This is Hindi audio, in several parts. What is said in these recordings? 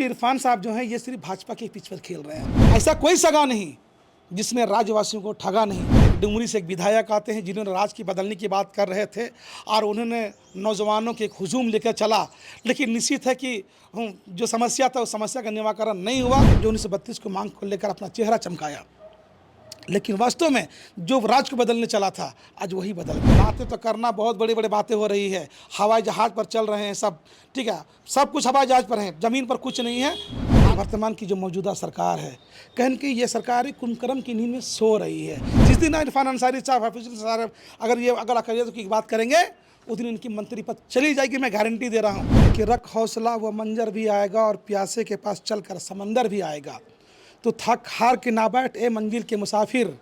इरफान साहब जो हैं ये सिर्फ भाजपा के पिच पर खेल रहे हैं। ऐसा कोई सगा नहीं जिसने राज्यवासियों को ठगा नहीं। डुमरी से एक विधायक आते हैं जिन्होंने राज की बदलने की बात कर रहे थे और उन्होंने नौजवानों के एक हुजूम लेकर चला, लेकिन निश्चित है कि जो समस्या था उस समस्या का निराकरण नहीं हुआ। जो 1932 को मांग को लेकर अपना चेहरा चमकाया, लेकिन वास्तव में जो राज को बदलने चला था आज वही बदल गया। बातें तो करना, बहुत बड़ी बड़ी बातें हो रही है, हवाई जहाज़ पर चल रहे हैं सब, ठीक है, सब कुछ हवाई जहाज़ पर है, ज़मीन पर कुछ नहीं है। वर्तमान की जो मौजूदा सरकार है, कहन कि ये सरकार ही कुंभकर्ण की नींद में सो रही है। जिस दिन इरफान अंसारी साहब, साहब अगर अकलियत की बात करेंगे उस दिन इनकी मंत्री पद चली जाएगी। मैं गारंटी दे रहा हूँ कि रख हौसला वो मंजर भी आएगा और प्यासे के पास चलकर समंदर भी आएगा। तो थक हार के ना बैठ ए मंजिल के मुसाफिर,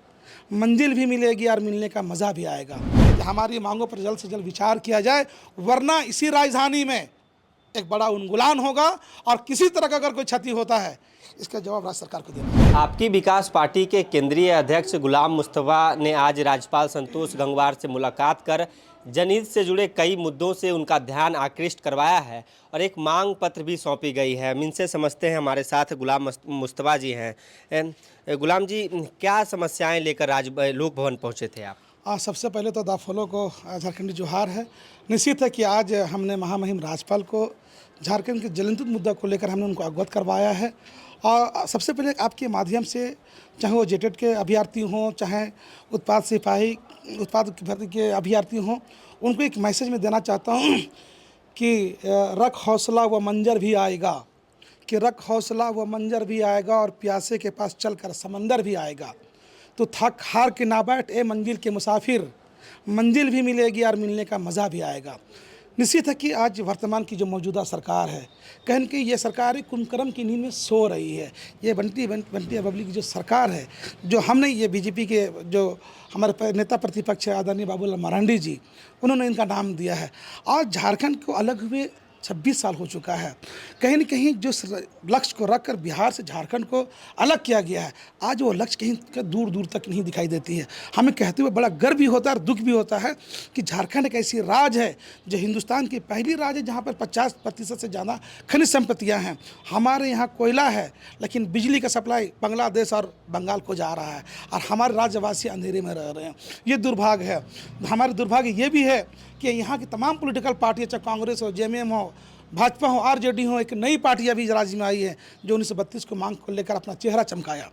मंजिल भी मिलेगी और मिलने का मज़ा भी आएगा। कि हमारी मांगों पर जल्द से जल्द विचार किया जाए, वरना इसी राजधानी में एक बड़ा उन्मूलन होगा और किसी तरह का अगर कोई क्षति होता है इसका जवाब राज्य सरकार को देना। आपकी विकास पार्टी के केंद्रीय अध्यक्ष गुलाम मुस्तफा ने आज राज्यपाल संतोष गंगवार से मुलाकात कर जनहित से जुड़े कई मुद्दों से उनका ध्यान आकृष्ट करवाया है और एक मांग पत्र भी सौंपी गई है। हम इनसे समझते हैं, हमारे साथ गुलाम मुस्तफा जी हैं। गुलाम जी, क्या समस्याएं लेकर लोक भवन पहुंचे थे आप? सबसे पहले तो दाफोलो को झारखंडी जोहार है। निश्चित है कि आज हमने महामहिम राज्यपाल को झारखंड के जलंधर मुद्दा को लेकर हमने उनको अवगत करवाया है। और सबसे पहले आपके माध्यम से, चाहे वो जेटेट के अभ्यर्थी हों, चाहे उत्पाद भर्ती के अभ्यर्थी हों, उनको एक मैसेज में देना चाहता हूँ कि रख हौसला व मंजर भी आएगा, कि रख हौसला व मंजर भी आएगा और प्यासे के पास चलकर समंदर भी आएगा। तो थक हार के ना बैठ ए मंजिल के मुसाफिर, मंजिल भी मिलेगी और मिलने का मज़ा भी आएगा। निश्चित है कि आज वर्तमान की जो मौजूदा सरकार है, कहन कि ये सरकार ही कुंभकर्ण की नींद में सो रही है। ये बंटी बबली की जो सरकार है, जो हमने ये बीजेपी के जो हमारे नेता प्रतिपक्ष है आदरणीय बाबूलाल मरांडी जी, उन्होंने इनका नाम दिया है। आज झारखंड को अलग हुए 26 साल हो चुका है। कहीं न कहीं जो लक्ष्य को रखकर बिहार से झारखंड को अलग किया गया है, आज वो लक्ष्य कहीं दूर दूर तक नहीं दिखाई देती है। हमें कहते हुए बड़ा गर्व भी होता है और दुख भी होता है कि झारखंड एक ऐसी राज्य है जो हिंदुस्तान की पहली राज्य है जहाँ पर 50% से ज़्यादा खनिज संपत्तियाँ हैं। हमारे यहाँ कोयला है, लेकिन बिजली का सप्लाई बांग्लादेश और बंगाल को जा रहा है और हमारे राज्यवासी अंधेरे में रह रहे हैं। ये दुर्भाग्य है। हमारे दुर्भाग्य ये भी है कि यहाँ की तमाम पॉलिटिकल पार्टियाँ, चाहे कांग्रेस हो, जेएमएम हो, भाजपा हो, आरजेडी हो, एक नई पार्टी अभी राज्य में आई है जो 1932 को मांग को लेकर अपना चेहरा चमकाया,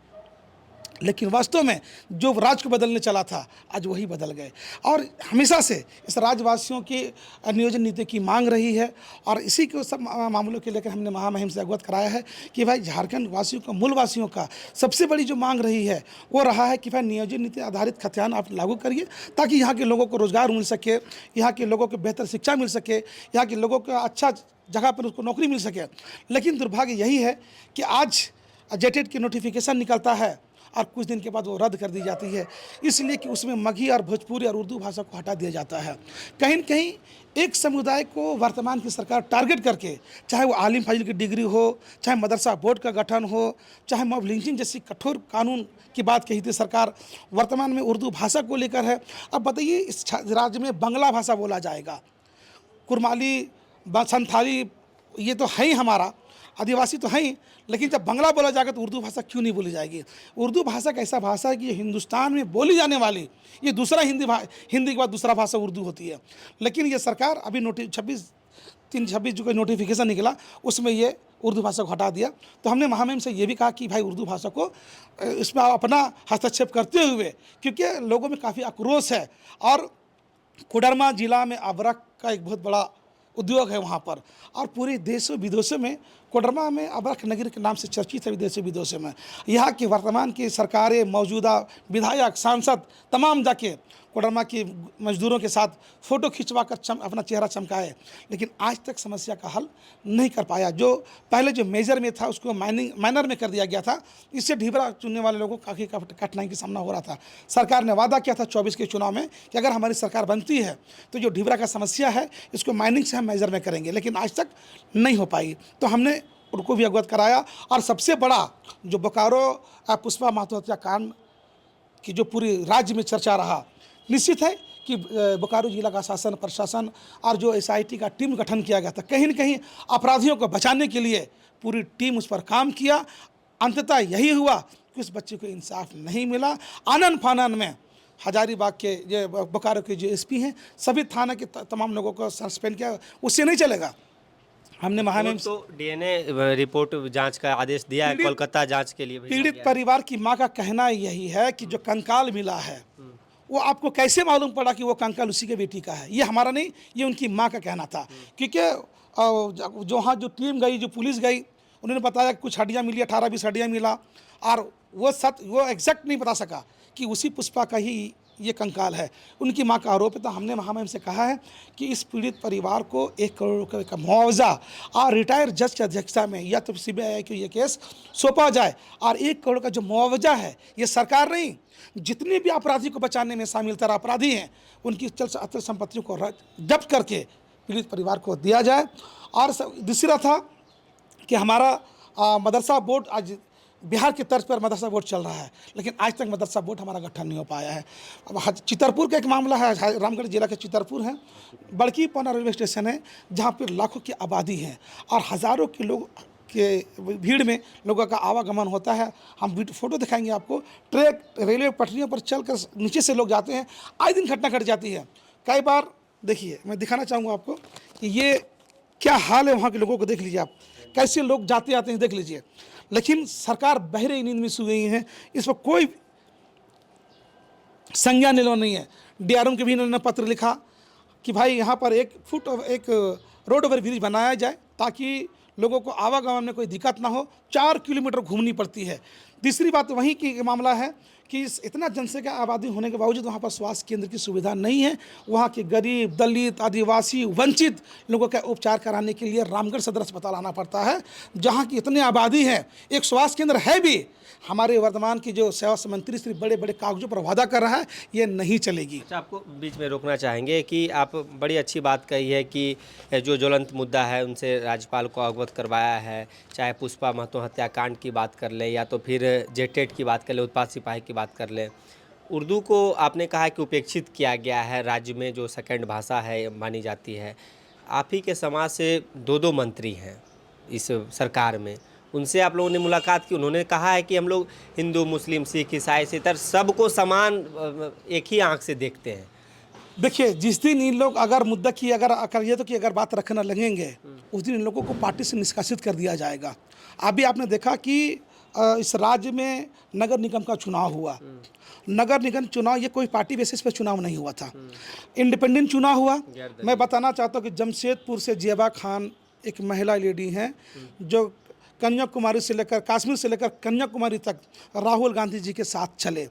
लेकिन वास्तव में जो राज को बदलने चला था आज वही बदल गए। और हमेशा से इस राज्यवासियों की नियोजन नीति की मांग रही है और इसी के सब मामलों के लेकर हमने महामहिम से अवगत कराया है कि भाई झारखंड वासियों का, मूल वासियों का सबसे बड़ी जो मांग रही है वो रहा है कि भाई नियोजन नीति आधारित खतियान आप लागू करिए ताकि यहाँ के लोगों को रोज़गार मिल सके, यहाँ के लोगों को बेहतर शिक्षा मिल सके, यहाँ के लोगों को अच्छा जगह पर उसको नौकरी मिल सके। लेकिन दुर्भाग्य यही है कि आज जेटेट की नोटिफिकेशन निकलता है और कुछ दिन के बाद वो रद्द कर दी जाती है, इसलिए कि उसमें मगही और भोजपुरी और उर्दू भाषा को हटा दिया जाता है। कहीं न कहीं एक समुदाय को वर्तमान की सरकार टारगेट करके, चाहे वो आलिम फाजिल की डिग्री हो, चाहे मदरसा बोर्ड का गठन हो, चाहे मॉब लिंचिंग जैसी कठोर कानून की बात कही थी सरकार, वर्तमान में उर्दू भाषा को लेकर है। अब बताइए, इस राज्य में बांग्ला भाषा बोला जाएगा, कुरमाली, संथाली, ये तो है ही, हमारा आदिवासी तो है ही, लेकिन जब बांग्ला बोला जाएगा तो उर्दू भाषा क्यों नहीं बोली जाएगी? उर्दू भाषा एक ऐसा भाषा है कि ये हिंदुस्तान में बोली जाने वाली, ये दूसरा हिंदी के बाद दूसरा भाषा उर्दू होती है। लेकिन ये सरकार अभी 26 जो नोटिफिकेशन निकला उसमें ये उर्दू भाषा को हटा दिया। तो हमने महामहिम से ये भी कहा कि भाई उर्दू भाषा को इसमें अपना हस्तक्षेप करते हुए, क्योंकि लोगों में काफ़ी आक्रोश है और कोडरमा जिला में अबरख का एक बहुत बड़ा उद्योग है वहाँ पर, और पूरे देशों विदेशों में कोडरमा में अबरख नगर के नाम से चर्चित है विदेशों विदेशों में। यहाँ की वर्तमान की सरकारें, मौजूदा विधायक, सांसद तमाम जाके कोडरमा की मजदूरों के साथ फ़ोटो खिंचवा कर अपना चेहरा चमकाए, लेकिन आज तक समस्या का हल नहीं कर पाया। जो पहले जो मेजर में था उसको माइनर में कर दिया गया था, इससे ढिबरा चुनने वाले लोगों को काफ़ी कठिनाई का सामना हो रहा था। सरकार ने वादा किया था 24 के चुनाव में कि अगर हमारी सरकार बनती है तो जो ढिबरा का समस्या है इसको माइनिंग से हम मेजर में करेंगे, लेकिन आज तक नहीं हो पाई। तो हमने उनको भी अवगत कराया। और सबसे बड़ा जो बोकारो पुष्पा महतो हत्याकांड की जो पूरी राज्य में चर्चा रहा, निश्चित है कि बोकारो जिला का शासन प्रशासन और जो SIT का टीम गठन किया गया था, कहीं न कहीं अपराधियों को बचाने के लिए पूरी टीम उस पर काम किया। अंततः यही हुआ कि उस बच्चे को इंसाफ नहीं मिला। आनन फानन में हजारीबाग के ये बोकारो के जो SP हैं, सभी थाना के तमाम लोगों को सस्पेंड किया। उससे नहीं चलेगा। हमने महामहिम तो DNA रिपोर्ट जांच का आदेश दिया है, कोलकाता जांच के लिए भेजा पीड़ित गया है। परिवार की मां का कहना यही है कि जो कंकाल मिला है वो आपको कैसे मालूम पड़ा कि वो कंकाल उसी के बेटी का है? ये हमारा नहीं, ये उनकी मां का कहना था। क्योंकि जो टीम गई, जो पुलिस गई, उन्होंने बताया कि कुछ हड्डियां मिली, 18-20 हड्डियां मिला, और वो एग्जैक्ट नहीं बता सका कि उसी पुष्पा का ही ये कंकाल है। उनकी मां का आरोप है। तो हमने महामहिम से कहा है कि इस पीड़ित परिवार को 1 करोड़ रुपये का मुआवजा और रिटायर्ड जज की अध्यक्षता में या तो CBI को ये केस सौंपा जाए, और 1 करोड़ का जो मुआवजा है ये सरकार नहीं, जितने भी अपराधी को बचाने में शामिल तरह अपराधी हैं उनकी अचल संपत्तियों को जब्त करके पीड़ित परिवार को दिया जाए। और दूसरा था कि हमारा मदरसा बोर्ड, आज बिहार की तर्ज पर मदरसा बोर्ड चल रहा है, लेकिन आज तक मदरसा बोर्ड हमारा गठन नहीं हो पाया है। अब चितरपुर का एक मामला है, रामगढ़ जिला के चितरपुर है, बड़की पौना रेलवे स्टेशन है, जहाँ पर लाखों की आबादी है और हज़ारों के लोग के भीड़ में लोगों का आवागमन होता है। हम फोटो दिखाएंगे आपको। ट्रैक रेलवे पटरियों पर चलकर नीचे से लोग जाते हैं, आए दिन घटना घट जाती है। कई बार देखिए, मैं दिखाना चाहूँगा आपको कि ये क्या हाल है वहाँ के लोगों को। देख लीजिए आप, कैसे लोग जाते आते हैं, देख लीजिए। लेकिन सरकार बहरे नींद में सो गई है, इस पर कोई संज्ञान नहीं है। DRM के भी इन्होंने पत्र लिखा कि भाई यहाँ पर 1 फुट एक रोड ओवर ब्रिज बनाया जाए ताकि लोगों को आवागमन में कोई दिक्कत ना हो। 4 किलोमीटर घूमनी पड़ती है। तीसरी बात वहीं की मामला है कि इतना जनसंख्या आबादी होने के बावजूद वहाँ पर स्वास्थ्य केंद्र की सुविधा नहीं है। वहाँ के गरीब, दलित, आदिवासी, वंचित लोगों का उपचार कराने के लिए रामगढ़ सदर अस्पताल आना पड़ता है, जहाँ की इतनी आबादी है। एक स्वास्थ्य केंद्र है भी, हमारे वर्तमान की जो सेवा मंत्री श्री बड़े बड़े कागजों पर वादा कर रहा है, ये नहीं चलेगी। अच्छा, आपको बीच में रोकना चाहेंगे कि आप बड़ी अच्छी बात कही है कि जो ज्वलंत मुद्दा है उनसे राज्यपाल को अवगत करवाया है, चाहे पुष्पा महतो हत्याकांड की बात कर ले या तो फिर JTET की बात कर ले, उत्पाद सिपाही की बात कर ले। उर्दू को आपने कहा कि उपेक्षित किया गया है, राज्य में जो सेकंड भाषा है मानी जाती है। आप ही के समाज से 2 मंत्री हैं इस सरकार में, उनसे आप लोगों ने मुलाकात की। उन्होंने कहा है कि हम लोग हिंदू, मुस्लिम, सिख, ईसाई से इतर सबको समान एक ही आंख से देखते हैं। देखिए, जिस दिन इन लोग अगर मुद्दा की अगर बात रखना लगेंगे, उस दिन इन लोगों को पार्टी से निष्कासित कर दिया जाएगा। अभी आपने देखा कि इस राज्य में नगर निगम का चुनाव हुआ। नगर निगम चुनाव ये कोई पार्टी बेसिस पे चुनाव नहीं हुआ था, इंडिपेंडेंट चुनाव हुआ। मैं बताना चाहता हूँ कि जमशेदपुर से जेबा खान एक महिला लेडी हैं जो कन्याकुमारी से लेकर, कश्मीर से लेकर कन्याकुमारी तक राहुल गांधी जी के साथ चले,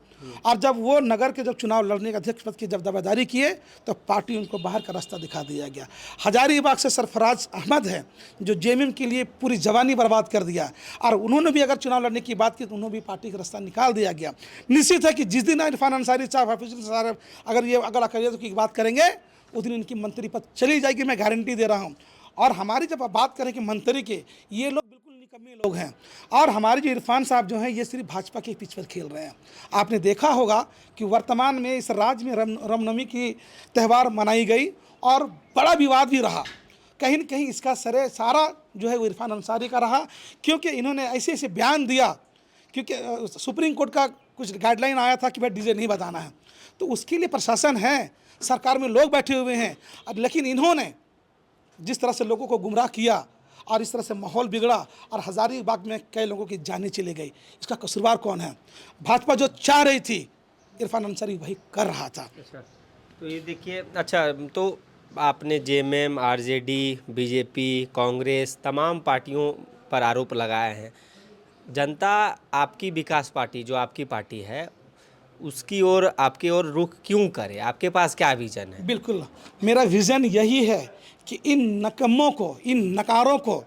और जब वो नगर के जब चुनाव लड़ने के अध्यक्ष पद की जब दावेदारी किए तो पार्टी उनको बाहर का रास्ता दिखा दिया गया। हजारीबाग से सरफराज अहमद है जो JMM के लिए पूरी जवानी बर्बाद कर दिया, और उन्होंने भी अगर चुनाव लड़ने की बात की तो उन्होंने भी पार्टी का रास्ता निकाल दिया गया। निश्चित है कि जिस दिन इरफान अंसारी साहब, हाफिज साहब अगर अकालियत की बात करेंगे उस दिन इनकी मंत्री पद चली जाएगी, मैं गारंटी दे रहा हूँ। और हमारी जब बात करें कि मंत्री के, ये लोग बिल्कुल निकम्मे लोग हैं, और हमारे जो इरफान साहब जो हैं ये सिर्फ भाजपा के पिच पर खेल रहे हैं। आपने देखा होगा कि वर्तमान में इस राज्य में रामनवमी की त्यौहार मनाई गई और बड़ा विवाद भी रहा। कहीं न कहीं इसका सारा जो है वो इरफान अंसारी का रहा, क्योंकि इन्होंने ऐसे ऐसे बयान दिया, क्योंकि सुप्रीम कोर्ट का कुछ गाइडलाइन आया था कि भाई DJ नहीं बताना है, तो उसके लिए प्रशासन है, सरकार में लोग बैठे हुए हैं। लेकिन इन्होंने जिस तरह से लोगों को गुमराह किया और इस तरह से माहौल बिगड़ा और हजारीबाग में कई लोगों की जानें चली गई, इसका कसूरवार कौन है? भाजपा जो चाह रही थी इरफान अंसारी वही कर रहा था। तो ये देखिए, अच्छा, तो आपने JMM, RJD, BJP, कांग्रेस तमाम पार्टियों पर आरोप लगाए हैं। जनता आपकी विकास पार्टी, जो आपकी पार्टी है, उसकी ओर आपकी ओर रुख क्यों करे? आपके पास क्या विजन है? बिल्कुल, मेरा विजन यही है कि इन नकम्मों को, इन नकारों को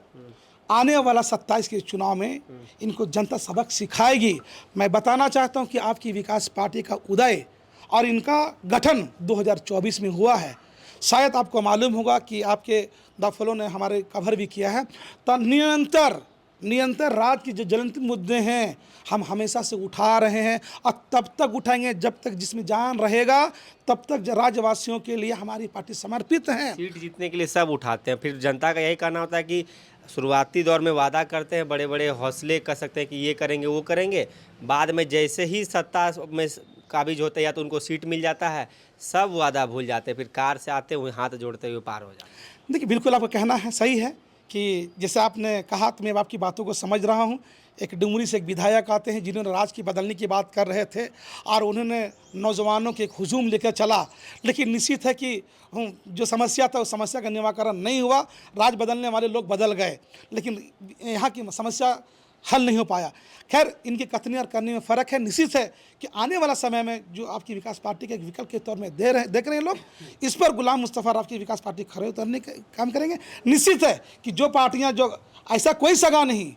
आने वाला 27 के चुनाव में इनको जनता सबक सिखाएगी। मैं बताना चाहता हूं कि आपकी विकास पार्टी का उदय और इनका गठन 2024 में हुआ है। शायद आपको मालूम होगा कि आपके द फॉलो ने हमारे कवर भी किया है, तो निरंतर निरंतर राज्य की जो ज्वलंत मुद्दे हैं हम हमेशा से उठा रहे हैं और तब तक उठाएंगे जब तक जिसमें जान रहेगा, तब तक राज्यवासियों के लिए हमारी पार्टी समर्पित है। सीट जीतने के लिए सब उठाते हैं, फिर जनता का यही कहना होता है कि शुरुआती दौर में वादा करते हैं, बड़े बड़े हौसले कर सकते हैं कि ये करेंगे वो करेंगे, बाद में जैसे ही सत्ता में काबिज होते हैं या तो उनको सीट मिल जाता है, सब वादा भूल जाते हैं, फिर कार से आते हुए हाथ जोड़ते हुए पार हो जाते हैं। देखिए बिल्कुल आपका कहना है सही है कि जैसे आपने कहा तो मैं आपकी बातों को समझ रहा हूँ। एक डुमरी से एक विधायक आते हैं जिन्होंने राज्य की बदलने की बात कर रहे थे और उन्होंने नौजवानों के एक हुजूम लेकर चला, लेकिन निश्चित है कि जो समस्या था उस समस्या का निराकरण नहीं हुआ। राज्य बदलने वाले लोग बदल गए लेकिन यहाँ की समस्या हल नहीं हो पाया। खैर इनके कथनी और करने में फ़र्क है। निश्चित है कि आने वाला समय में जो आपकी विकास पार्टी के एक विकल्प के तौर में देख रहे हैं लोग, इस पर गुलाम मुस्तफ़ा आपकी विकास पार्टी खड़े उतरने का काम करेंगे। निश्चित है कि जो पार्टियां जो ऐसा कोई सगा नहीं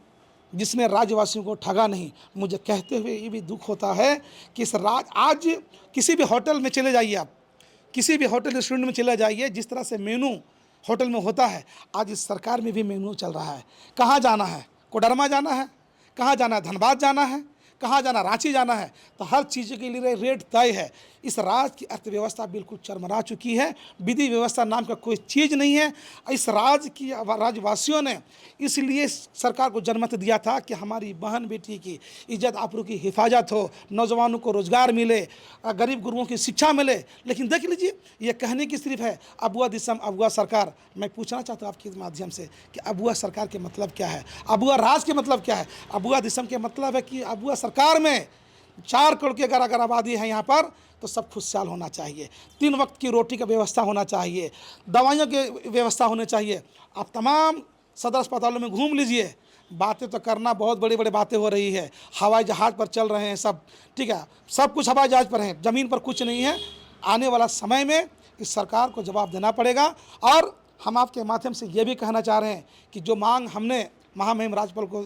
जिसने राज्यवासियों को ठगा नहीं। मुझे कहते हुए ये भी दुख होता है कि आज किसी भी होटल में चले जाइए, आप किसी भी होटल रेस्टोरेंट में चले जाइए, जिस तरह से मेनू होटल में होता है आज इस सरकार में भी मेनू चल रहा है। कहाँ जाना है, कोडरमा जाना है, कहाँ जाना है, धनबाद जाना है, कहाँ जाना, रांची जाना है, तो हर चीज़ के लिए रेट तय है। इस राज्य की अर्थव्यवस्था बिल्कुल चरमरा चुकी है। विधि व्यवस्था नाम का कोई चीज़ नहीं है। इस राज्य की राज्यवासियों ने इसलिए सरकार को जनमत दिया था कि हमारी बहन बेटी की इज्जत आबरू की हिफाजत हो, नौजवानों को रोज़गार मिले, गरीब गुरुओं की शिक्षा मिले। लेकिन देख लीजिए ये कहने की सिर्फ है अबुआ दिसम अबुआ सरकार। मैं पूछना चाहता हूँ आपके माध्यम से कि अबुआ सरकार के मतलब क्या है, अबुआ राज के मतलब क्या है। अबुआ दिसम के मतलब है कि अबुआ सरकार में 4 करोड़ की अगर आबादी है यहाँ पर तो सब खुशहाल होना चाहिए, 3 वक्त की रोटी का व्यवस्था होना चाहिए, दवाइयों की व्यवस्था होनी चाहिए। आप तमाम सदर अस्पतालों में घूम लीजिए, बातें तो करना बहुत बड़ी बड़ी बातें हो रही है, हवाई जहाज़ पर चल रहे हैं सब, ठीक है, सब कुछ हवाई जहाज़ पर है, ज़मीन पर कुछ नहीं है। आने वाला समय में इस सरकार को जवाब देना पड़ेगा। और हम आपके माध्यम से ये भी कहना चाह रहे हैं कि जो मांग हमने महामहिम राज्यपाल को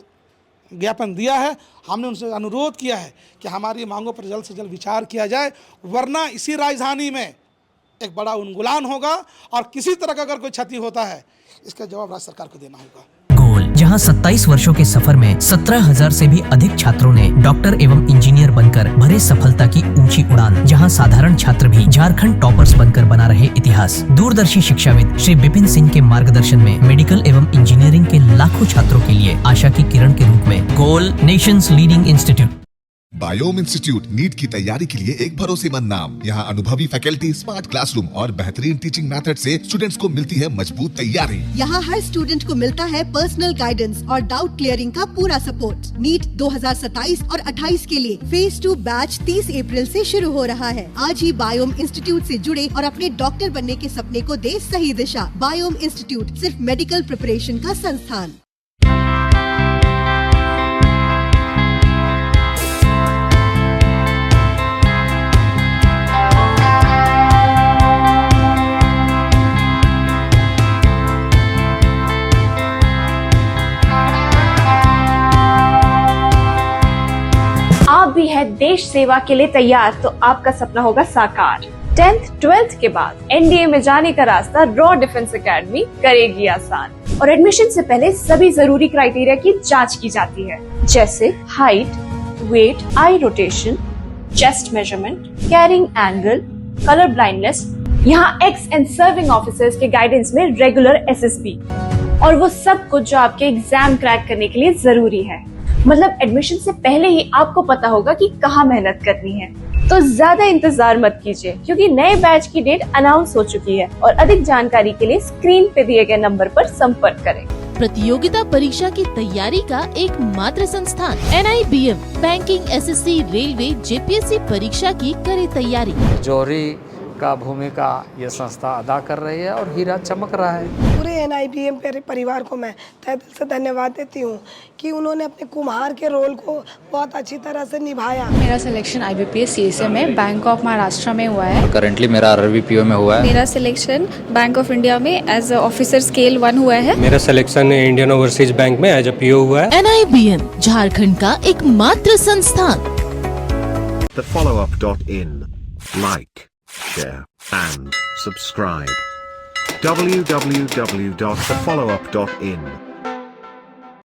ज्ञापन दिया है, हमने उनसे अनुरोध किया है कि हमारी मांगों पर जल्द से जल्द विचार किया जाए, वरना इसी राजधानी में एक बड़ा उन्मूलन होगा और किसी तरह का अगर कोई क्षति होता है इसका जवाब राज्य सरकार को देना होगा। गोल, जहां 27 वर्षों के सफर में 17,000 से भी अधिक छात्रों ने डॉक्टर एवं इंजीनियर बनकर भरे सफलता की ऊंची उड़ान, जहां साधारण छात्र भी झारखंड टॉपर्स बनकर बना रहे इतिहास। दूरदर्शी शिक्षाविद श्री विपिन सिंह के मार्गदर्शन में मेडिकल एवं इंजीनियरिंग के लाखों छात्रों के लिए आशा की किरण के रूप में goal, nations leading institute. Biome institute NEET की तैयारी के लिए एक भरोसेमंद नाम। यहाँ अनुभवी फैकल्टी, स्मार्ट क्लासरूम और बेहतरीन टीचिंग मेथड से स्टूडेंट्स को मिलती है मजबूत तैयारी। यहाँ हर स्टूडेंट को मिलता है पर्सनल गाइडेंस और डाउट क्लियरिंग का पूरा सपोर्ट। नीट 2027 और 28 के लिए फेज 2 बैच 30 अप्रैल से शुरू हो रहा है। आज ही बायोम इंस्टीट्यूट से जुड़े और अपने डॉक्टर बनने के सपने को दे सही दिशा। बायोम इंस्टीट्यूट सिर्फ मेडिकल प्रिपरेशन का संस्थान। आप भी है देश सेवा के लिए तैयार तो आपका सपना होगा साकार। 10th 12th के बाद एनडीए में जाने का रास्ता रॉ डिफेंस एकेडमी करेगी आसान। और एडमिशन से पहले सभी जरूरी क्राइटेरिया की जांच की जाती है, जैसे height, weight, eye rotation, chest measurement, carrying angle, colour blindness. यहाँ एक्स एंड सर्विंग ऑफिसर्स के गाइडेंस में रेगुलर एसएसबी और वो सब कुछ जो आपके एग्जाम क्रैक करने के लिए जरूरी है। मतलब एडमिशन से पहले ही आपको पता होगा कि कहाँ मेहनत करनी है। तो ज्यादा इंतजार मत कीजिए क्योंकि नए बैच की डेट अनाउंस हो चुकी है और अधिक जानकारी के लिए स्क्रीन पे दिए गए नंबर पर संपर्क करें। प्रतियोगिता परीक्षा की तैयारी का एकमात्र संस्थान NIBM banking, SSC, railway, JPSC परीक्षा की करे तैयारी। जौहरी का भूमिका ये संस्था अदा कर रही है और हीरा चमक रहा है। पूरे NIBM परिवार को मैं तहे दिल से धन्यवाद देती हूँ कि उन्होंने अपने कुम्हार के रोल को बहुत अच्छी तरह से निभाया। मेरा सिलेक्शन IBPS CSA में बैंक ऑफ महाराष्ट्र में हुआ है। करंटली मेरा RRBPO में हुआ है। मेरा सिलेक्शन बैंक ऑफ इंडिया में एज ऑफिसर स्केल 1 हुआ है। मेरा सिलेक्शन इंडियन ओवरसीज बैंक में एज PO हुआ है। NIBM झारखंड का एकमात्र संस्थान। thefollowup.in like, share and subscribe. www.thefollowup.in